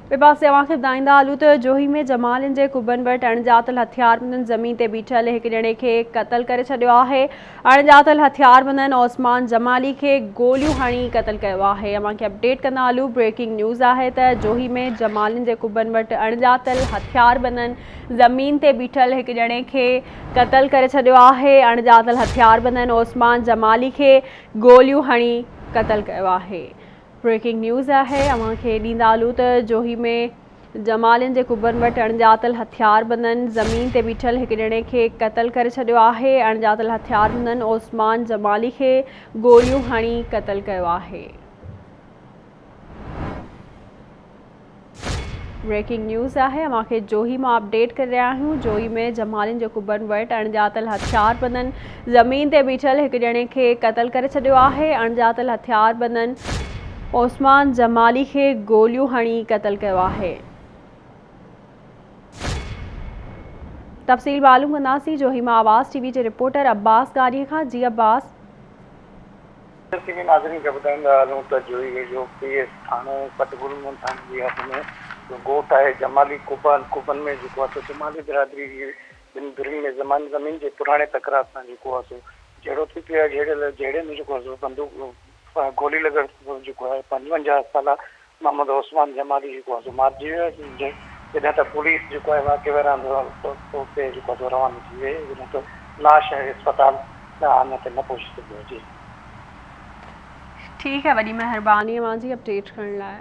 ॿिए पासे अव्हांखे ॿुधाईंदा हलूं त जोही में जमालिन जे कुबन वटि अणॼातल हथियारबंदनि ज़मीन ते बीठल हिकु ॼणे खे क़तल करे छॾियो आहे। अणॼातल हथियारबंदनि ओस्मान जमाली खे गोलियूं हणी क़तल कयो आहे। अव्हांखे अपडेट कंदा हलूं, ब्रेकिंग न्यूज़ आहे त जोही में जमालिन जे कुबन वटि अणॼातल हथियारबंदनि ज़मीन ते बीठल हिकु ॼणे खे क़तल करे छॾियो आहे। अणॼातल हथियारबंदनि ओस्मान जमाली खे गोलियूं हणी क़तल कयो आहे। ब्रेकिंग न्यूज़ है अव्हांखे ॾींदा हलूं त जोही में जमालिन जे कुबन वटि अणॼातल हथियारबंदनि ज़मीन ते बीठल हिकु ॼणे खे क़तल करे छॾियो आहे। अणॼातल हथियारबंदनि ओस्मान जमाली खे गोलियूं हणी क़तल कयो आहे। ब्रेकिंग न्यूज़ है अव्हांखे जोही मां अपडेट करे रहिया आहियूं। जोही में जमालिन जे कुबन वटि अणॼातल हथियारबंदनि ज़मीन ते बीठल हिकु ॼणे खे क़तल करे छॾियो आहे। अणॼातल हथियारबंदनि ओस्मान जमाली खे गोलियूं हणी क़तल कयो आहे। तफ़सील मालूम कंदासीं जोही मां आवाज़ टीवी जे रिपोर्टर अब्बास गाड़ीअ खां। जी अब्बास। नाज़रीन खे ॿुधाईंदा हलूं त जोही जो पीएस थानो कटगुरमन थाने जी हद में जो ॻोठ आहे जमाली कुबन में जेको आहे जमाली बिरादरी जी ॿिनि धुरियुनि में ज़मीन जे पुराणे तकरार सां जेको आहे जहिड़ो थी पियो आहे जहिड़े में जेको आहे बंदूक गोली लॻण जेको आहे 55 साला मोहम्मद ओस्मान जमाली जेको आहे मारिजी वियो आहे। जॾहिं त पुलिस जेको आहे वाक़े वारनि उते जेको आहे रवानो थी वई, जॾहिं त लाश आहे अस्पताल अञा ताईं न पहुची सघियो। जी ठीक है, वॾी महिरबानी अव्हांजी अपडेट करण लाइ।